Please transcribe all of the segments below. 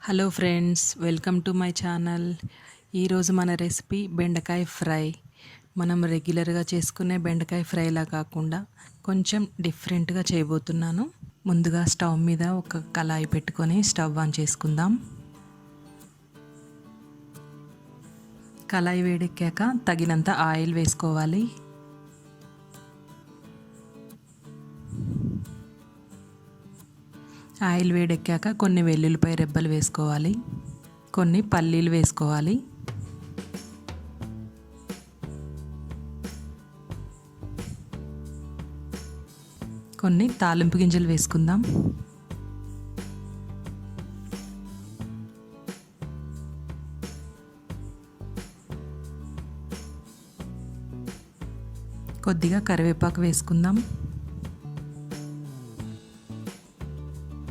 Hello friends, welcome to my channel. ఈరోజు మన recipe బెండకాయ ఫ్రై. మనం రెగ్యులర్గా చేసుకునే బెండకాయ ఫ్రైలా కాకుండా కొంచెం డిఫరెంట్గా చేయబోతున్నాను. ముందుగా స్టవ్ మీద ఒక కళాయి పెట్టుకొని స్టవ్ ఆన్ చేసుకుందాం. కళాయి వేడెక్కాక తగినంత ఆయిల్ వేసుకోవాలి. ఆయిల్ వేడెక్కాక కొన్ని వెల్లుల్లిపాయ రెబ్బలు వేసుకోవాలి, కొన్ని పల్లీలు వేసుకోవాలి, కొన్ని తాలింపు గింజలు వేసుకుందాం. కొద్దిగా కరివేపాకు వేసుకుందాం.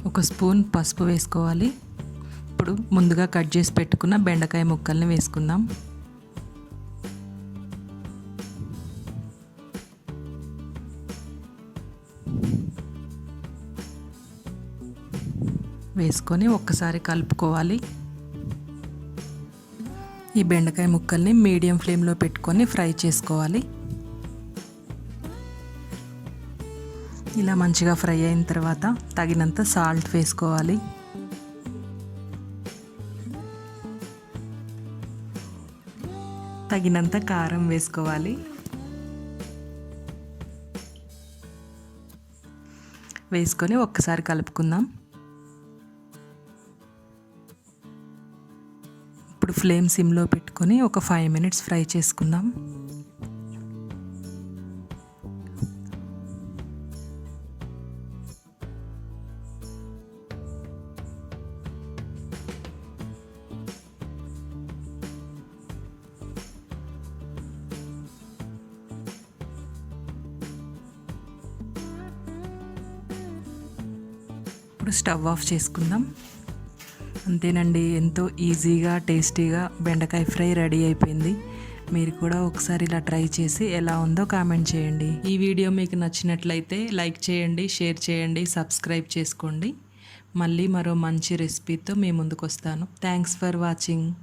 ఒక స్పూన్ పసుపు వేసుకోవాలి. ఇప్పుడు ముందుగా కట్ చేసి పెట్టుకున్న బెండకాయ ముక్కల్ని వేసుకుందాం. వేసుకొని ఒక్కసారి కలుపుకోవాలి. ఈ బెండకాయ ముక్కల్ని మీడియం ఫ్లేమ్లో పెట్టుకొని ఫ్రై చేసుకోవాలి. ఇలా మంచిగా ఫ్రై అయిన తర్వాత తగినంత సాల్ట్ వేసుకోవాలి. తగినంత కారం వేసుకోవాలి. వేసుకొని ఒక్కసారి కలుపుకుందాం. ఇప్పుడు ఫ్లేమ్ సిమ్లో పెట్టుకొని ఒక 5 minutes ఫ్రై చేసుకుందాం. ఇప్పుడు స్టవ్ ఆఫ్ చేసుకుందాం. అంతేనండి, ఎంతో ఈజీగా టేస్టీగా బెండకాయ ఫ్రై రెడీ అయిపోయింది. మీరు కూడా ఒకసారి ఇలా ట్రై చేసి ఎలా ఉందో కామెంట్ చేయండి. ఈ వీడియో మీకు నచ్చినట్లయితే లైక్ చేయండి, షేర్ చేయండి, సబ్స్క్రైబ్ చేసుకోండి. మళ్ళీ మరో మంచి రెసిపీతో మీ ముందుకు వస్తాను. Thanks for watching.